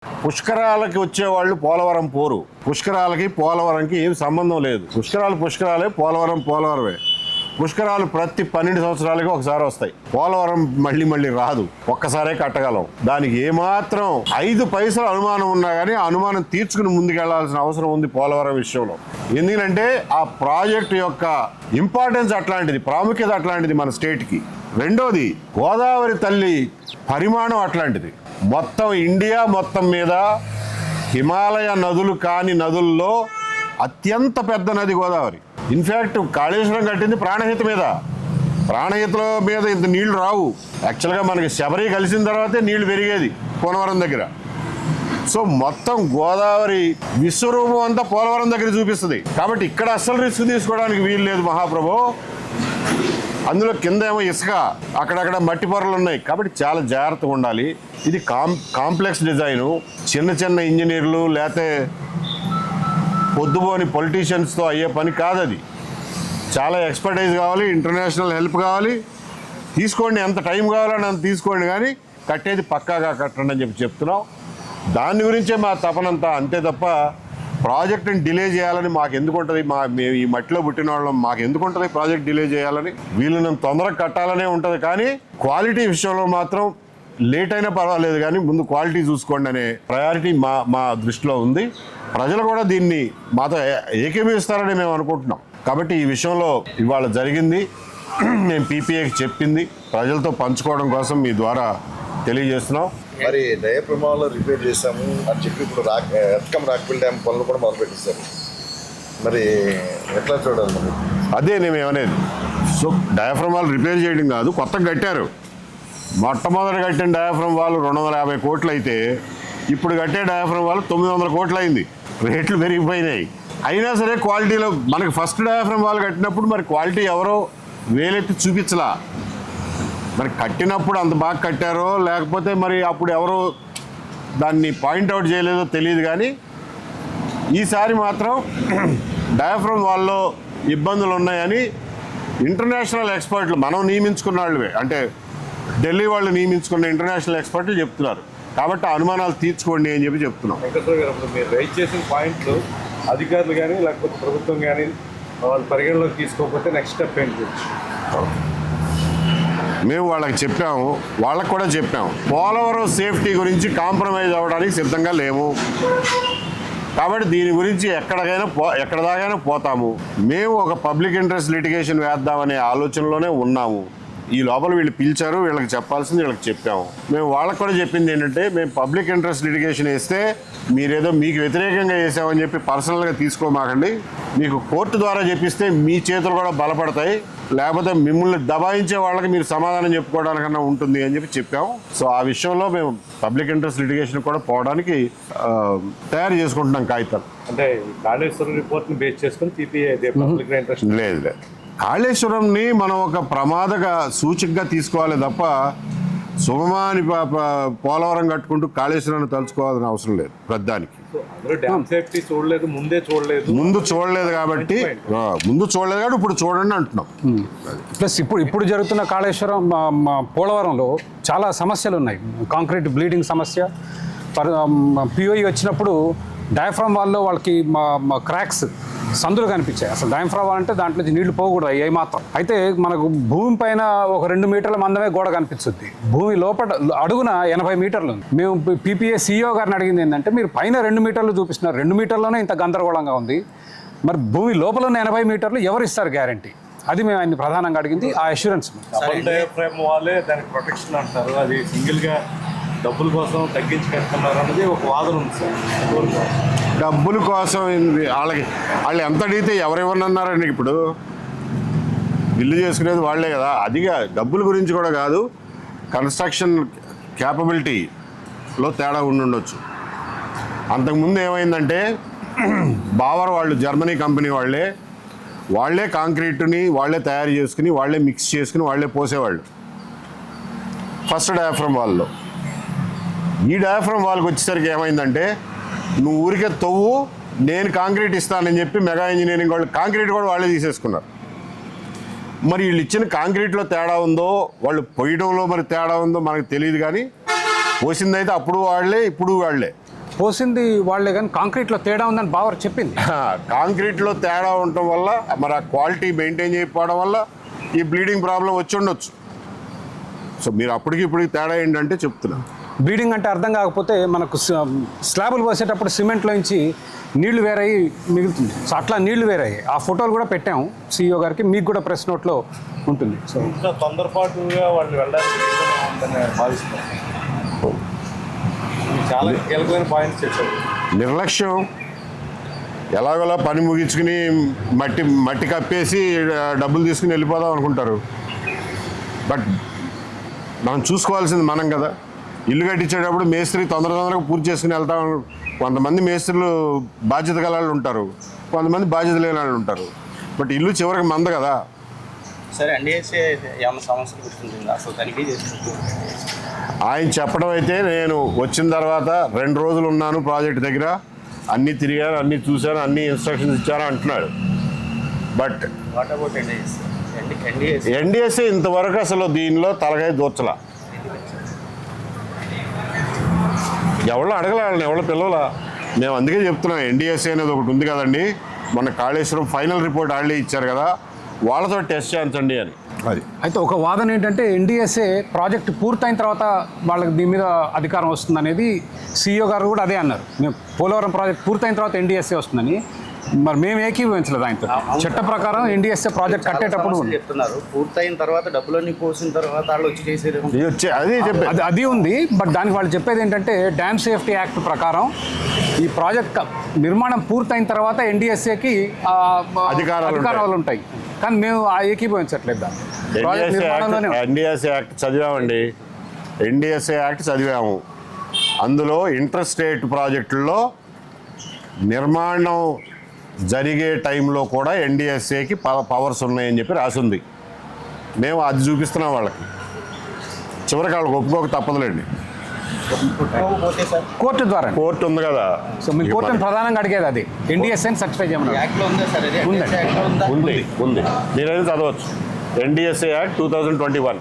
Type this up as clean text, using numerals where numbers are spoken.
పుష్కరాలకి వచ్చేవాళ్ళు పోలవరం పోరు. పుష్కరాలకి పోలవరంకి ఏం సంబంధం లేదు. పుష్కరాలే, పోలవరమే. పుష్కరాలు ప్రతి 12 సంవత్సరాలకి ఒకసారి వస్తాయి. పోలవరం మళ్ళీ రాదు, ఒక్కసారే కట్టగలం. దానికి ఏమాత్రం 5 పైసలు అనుమానం ఉన్నా కానీ ఆ అనుమానం తీర్చుకుని ముందుకెళ్లాల్సిన అవసరం ఉంది పోలవరం విషయంలో. ఎందుకంటే ఆ ప్రాజెక్టు యొక్క ఇంపార్టెన్స్ అట్లాంటిది, ప్రాముఖ్యత అట్లాంటిది మన స్టేట్కి. రెండోది, గోదావరి తల్లి పరిమాణం అట్లాంటిది. మొత్తం ఇండియా మొత్తం మీద హిమాలయ నదులు కాని నదుల్లో అత్యంత పెద్ద నది గోదావరి. ఇన్ఫ్యాక్ట్ కాళేశ్వరం కట్టింది ప్రాణహిత మీద. ప్రాణహితల మీద ఇంత నీళ్లు రావు. యాక్చువల్గా మనకి శబరి కలిసిన తర్వాతే నీళ్లు పెరిగేది పోలవరం దగ్గర. సో మొత్తం గోదావరి విశ్వరూపం అంతా పోలవరం దగ్గర చూపిస్తుంది. కాబట్టి ఇక్కడ అస్సలు రిస్క్ తీసుకోవడానికి వీలు లేదు మహాప్రభు. అందులో కింద ఏమో ఇసుక, అక్కడక్కడ మట్టి పొరలు ఉన్నాయి. కాబట్టి చాలా జాగ్రత్తగా ఉండాలి. ఇది కాంప్లెక్స్ డిజైను. చిన్న ఇంజనీర్లు లేకపోతే పొద్దుపోని పొలిటీషియన్స్తో అయ్యే పని కాదు. అది చాలా ఎక్స్పర్టైజ్ కావాలి, ఇంటర్నేషనల్ హెల్ప్ కావాలి. తీసుకోండి, ఎంత టైం కావాలని అంత తీసుకోండి, కానీ కట్టేది పక్కాగా కట్టండి అని చెప్తున్నాం. దాని గురించే మా తపనంతా, అంతే తప్ప ప్రాజెక్టుని డిలే చేయాలని మాకు ఎందుకు ఉంటుంది? మేము ఈ మట్టిలో పుట్టిన వాళ్ళం, మాకు ఎందుకు ఉంటుంది ప్రాజెక్ట్ డిలే చేయాలని? వీళ్ళని తొందరగా కట్టాలనే ఉంటుంది, కానీ క్వాలిటీ విషయంలో మాత్రం లేట్ అయినా పర్వాలేదు, కానీ ముందు క్వాలిటీ చూసుకోండి అనే ప్రయారిటీ మా దృష్టిలో ఉంది. ప్రజలు కూడా దీన్ని మాతో ఏకీభవిస్తారని మేము అనుకుంటున్నాం. కాబట్టి ఈ విషయంలో ఇవాళ జరిగింది, మేము పీపీఏకి చెప్పింది ప్రజలతో పంచుకోవడం కోసం మీ ద్వారా తెలియజేస్తున్నాం. మరి డయాఫ్రమ్ రిపేర్ చేశాము అని చెప్పి ఇప్పుడు ఎత్కం రాక్విల్ డ్యామ్ పనులు కూడా మొదలుపెట్టేశారు. మరి ఎట్లా చూడాలి? మరి అదే నేను ఏమనేది. సో డయాఫ్రమ్ వాల్ రిపేర్ చేయడం కాదు, కొత్తగా కట్టారు. మొట్టమొదటి కట్టిన డయాఫ్రమ్ వాల్ 250 కోట్లు అయితే ఇప్పుడు కట్టే డయాఫ్రమ్ వాల్ 900 కోట్లు అయింది. రేట్లు పెరిగిపోయినాయి. అయినా సరే క్వాలిటీలో మనకి ఫస్ట్ డయాఫ్రమ్ వాల్ కట్టినప్పుడు మరి క్వాలిటీ ఎవరో వేలెత్తి చూపించలా. మరి కట్టినప్పుడు అంత బాగా కట్టారో లేకపోతే మరి అప్పుడు ఎవరో దాన్ని పాయింట్అవుట్ చేయలేదో తెలియదు, కానీ ఈసారి మాత్రం డయాఫ్రమ్ వాల్లో ఇబ్బందులు ఉన్నాయని ఇంటర్నేషనల్ ఎక్స్పర్ట్లు, మనం నియమించుకున్న వాళ్ళవే, అంటే ఢిల్లీ వాళ్ళు నియమించుకున్న ఇంటర్నేషనల్ ఎక్స్పర్ట్లు చెప్తున్నారు. కాబట్టి అనుమానాలు తీర్చుకోండి అని చెప్తున్నాం. వెంకటేశ్వర గారు, మీరు రైజ్ చేసిన పాయింట్లు అధికారులు కానీ లేకపోతే ప్రభుత్వం కానీ వాళ్ళు పరిగణలోకి తీసుకోకపోతే నెక్స్ట్ స్టెప్ ఏంటి? మేము వాళ్ళకి చెప్పాము, వాళ్ళకు కూడా చెప్పాము, పోలవరం సేఫ్టీ గురించి కాంప్రమైజ్ అవ్వడానికి సిద్ధంగా లేము. కాబట్టి దీని గురించి ఎక్కడ దాకైనా పోతాము. మేము ఒక పబ్లిక్ ఇంట్రెస్ట్ లిటిగేషన్ వేద్దామనే ఆలోచనలోనే ఉన్నాము. ఈ లోపల వీళ్ళు పిలిచారు, వీళ్ళకి చెప్పాల్సింది వీళ్ళకి చెప్పాము. మేము వాళ్ళకి కూడా చెప్పింది ఏంటంటే, మేము పబ్లిక్ ఇంట్రెస్ట్ లిటిగేషన్ వేస్తే మీరేదో మీకు వ్యతిరేకంగా వేసామని చెప్పి పర్సనల్గా తీసుకోమాకండి. మీకు కోర్టు ద్వారా చెప్పిస్తే మీ చేతులు కూడా బలపడతాయి, లేకపోతే మిమ్మల్ని దబాయించే వాళ్ళకి మీరు సమాధానం చెప్పుకోవడానికన్నా ఉంటుంది అని చెప్పాము. సో ఆ విషయంలో మేము పబ్లిక్ ఇంట్రెస్ట్ లిటిగేషన్ కూడా పోవడానికి తయారు చేసుకుంటున్నాం కాగితాలు. అంటే కాళేశ్వరం రిపోర్ట్ని బేస్ చేసుకుని పీపీఏ పబ్లిక్ ఇంట్రెస్ట్ లేదు. కాళేశ్వరంని మనం ఒక ప్రమాదక సూచికగా తీసుకోవాలి తప్ప సుమమాని పోలవరం కట్టుకుంటూ కాళేశ్వరాన్ని తలుచుకోవాల్సిన అవసరం లేదు. ప్రధానికి ముందు చూడలేదు కాబట్టి ఇప్పుడు చూడండి అంటున్నాం. ప్లస్ ఇప్పుడు జరుగుతున్న కాళేశ్వరం పోలవరంలో చాలా సమస్యలు ఉన్నాయి. కాంక్రీట్ బ్లీడింగ్ సమస్య, పిఓఈ వచ్చినప్పుడు డయాఫ్రమ్ వాల్లో వాళ్ళకి క్రాక్స్, సందులు కనిపించాయి. అసలు డయాఫ్రమ్ వాల్ అంటే దాంట్లో నీళ్లు పోకూడదు ఏమాత్రం. అయితే మనకు భూమి పైన ఒక 2 మీటర్ల మందమే గోడ కనిపిస్తుంది, భూమి లోపల అడుగున 80 మీటర్లు ఉంది. మేము పీపీఏ సీఈఓ గారిని అడిగింది ఏంటంటే, మీరు పైన 2 మీటర్లు చూపిస్తున్నారు, 2 మీటర్లోనే ఇంత గందరగోళంగా ఉంది, మరి భూమి లోపల ఉన్న 80 మీటర్లు ఎవరు ఇస్తారు గ్యారంటీ? అది మేము ఆయన ప్రధానంగా అడిగింది. ఆ అష్యూరెన్స్ డయాఫ్రమ్ వాలే దానికి ప్రొటెక్షన్ అంటారు, అది సింగిల్గా డబ్బుల కోసం తగ్గించి కట్టుకున్నారు అన్నది ఒక వాదన ఉంది సార్. డబ్బుల కోసం వాళ్ళు ఎంత అడిగితే ఎవరెవరినన్నారండి? ఇప్పుడు బిల్లు చేసుకునేది వాళ్లే కదా. అదిగా డబ్బుల గురించి కూడా కాదు, కన్స్ట్రక్షన్ క్యాపబిలిటీలో తేడా ఉండొచ్చు. అంతకుముందు ఏమైందంటే, బావర్ వాళ్ళు, జర్మనీ కంపెనీ వాళ్ళే కాంక్రీట్ని వాళ్ళే తయారు చేసుకుని, వాళ్ళే మిక్స్ చేసుకుని, వాళ్ళే పోసేవాళ్ళు ఫస్ట్ డయాఫ్రమ్ వాల్లో. ఈ డయాఫ్రమ్ వాల్కి వచ్చేసరికి ఏమైందంటే, నువ్వు ఊరికే తవ్వు, నేను కాంక్రీట్ ఇస్తానని చెప్పి మెగా ఇంజనీరింగ్ వాళ్ళు కాంక్రీట్ కూడా వాళ్ళే తీసేసుకున్నారు. మరి వీళ్ళు ఇచ్చిన కాంక్రీట్లో తేడా ఉందో, వాళ్ళు పొయ్యడంలో మరి తేడా ఉందో మనకు తెలియదు, కానీ పోసిందైతే అప్పుడు వాళ్ళే ఇప్పుడు వాళ్ళే. పోసింది వాళ్ళే కానీ కాంక్రీట్లో తేడా ఉందని బావర్ చెప్పింది. కాంక్రీట్లో తేడా ఉండటం వల్ల మరి ఆ క్వాలిటీ మెయింటైన్ చేయకపోవడం వల్ల ఈ బ్లీడింగ్ ప్రాబ్లం వచ్చి ఉండొచ్చు. సో మీరు అప్పటికి ఇప్పటికి తేడా ఏంటంటే చెప్తున్నా. బ్లీడింగ్ అంటే అర్థం కాకపోతే మనకు స్లాబులు పోసేటప్పుడు సిమెంట్లో నుంచి నీళ్లు వేరయ్యి మిగులుతుంది. సో అట్లా నీళ్లు వేరయ్యి ఆ ఫోటోలు కూడా పెట్టాము CEO గారికి, మీకు కూడా ప్రెస్ నోట్లో ఉంటుంది. సో ఇంకా తొందరపాటుగా వాళ్ళు వెళ్ళడానికి రీజన్ ఉందని భావిస్తున్నారు. ఇది చాలా కీలకమైన పాయింట్స్ చెప్పారు. నిర్లక్ష్యం, ఎలాగోలా పని ముగించుకుని మట్టి కప్పేసి డబ్బులు తీసుకుని వెళ్ళిపోదాం అనుకుంటారు. బట్ మనం చూసుకోవాల్సింది మనం కదా. ఇల్లు కట్టించేటప్పుడు మేస్త్రి తొందరగా పూర్తి చేసుకుని వెళ్తాం. కొంతమంది మేస్త్రులు బాధ్యత గల వాళ్ళు ఉంటారు, కొంతమంది బాధ్యత లేని వాళ్ళు ఉంటారు. బట్ ఇల్లు చివరికి మంద కదా. సరే NDSA ఏమన్నా సమస్యలు గుర్తుంటుందా అసలు తనిఖీ చేసినట్టు? ఆయన చెప్పడం అయితే, నేను వచ్చిన తర్వాత 2 రోజులు ఉన్నాను ప్రాజెక్ట్ దగ్గర, అన్నీ తిరిగాను, అన్నీ చూశాను, అన్ని ఇన్స్ట్రక్షన్స్ ఇచ్చాను అంటున్నాడు. But what about NDSA? NDSA ఇంతవరకు అసలు దీనిలో తలకాయ దూర్చలా. ఎవరో అడగల, ఎవరో పిల్లలా. మేము అందుకే చెప్తున్నాం, NDSA అనేది ఒకటి ఉంది కదండి, మొన్న కాళేశ్వరం ఫైనల్ రిపోర్ట్ ఆల్రెడీ ఇచ్చారు కదా, వాళ్ళతో టెస్ట్ చేయించండి అని. అది అయితే ఒక వాదన ఏంటంటే NDSA ప్రాజెక్ట్ పూర్తయిన తర్వాత వాళ్ళకి దీని మీద అధికారం వస్తుంది అనేది CEO గారు కూడా అదే అన్నారు. మేము పోలవరం ప్రాజెక్ట్ పూర్తయిన తర్వాత NDSA వస్తుందని. మరి మేము ఏకీభవించలేదు ఆయనతో. చట్ట ప్రకారం NDSA ప్రాజెక్ట్ కట్టేటప్పుడు చెప్తున్నారు పూర్తయిన తర్వాత డబ్బులన్నీ పోసిన తర్వాత వాళ్ళు వచ్చి చేసేది అది చెప్పేది. అది ఉంది. బట్ దానికి వాళ్ళు చెప్పేది ఏంటంటే డ్యామ్ సేఫ్టీ యాక్ట్ ప్రకారం ఈ ప్రాజెక్ట్ నిర్మాణం పూర్తయిన తర్వాత NDSAకి అధికారాలు ఉంటాయి. కానీ మేము ఏకీభవించట్లేదు. NDSA యాక్ట్ చదివామండి, NDSA యాక్ట్ చదివాము. అందులో ఇంటర్ స్టేట్ ప్రాజెక్టుల్లో నిర్మాణం జరిగే టైంలో కూడా NDSAకి పవర్స్ ఉన్నాయని చెప్పి రాసింది. మేము అది చూపిస్తున్నాం వాళ్ళకి. చివరికి వాళ్ళకి ఒప్పుకోక తప్పదులేండి. కోర్టు ద్వారా, కోర్టు ఉంది కదా. సో మీరు కోర్టును ప్రధానంగా అడిగేది అది NDSAని సర్టిఫై చేయమని. యాక్ట్లో ఉందా సార్? ఉంది, మీరైనా చదవచ్చు. NDSA act 2021.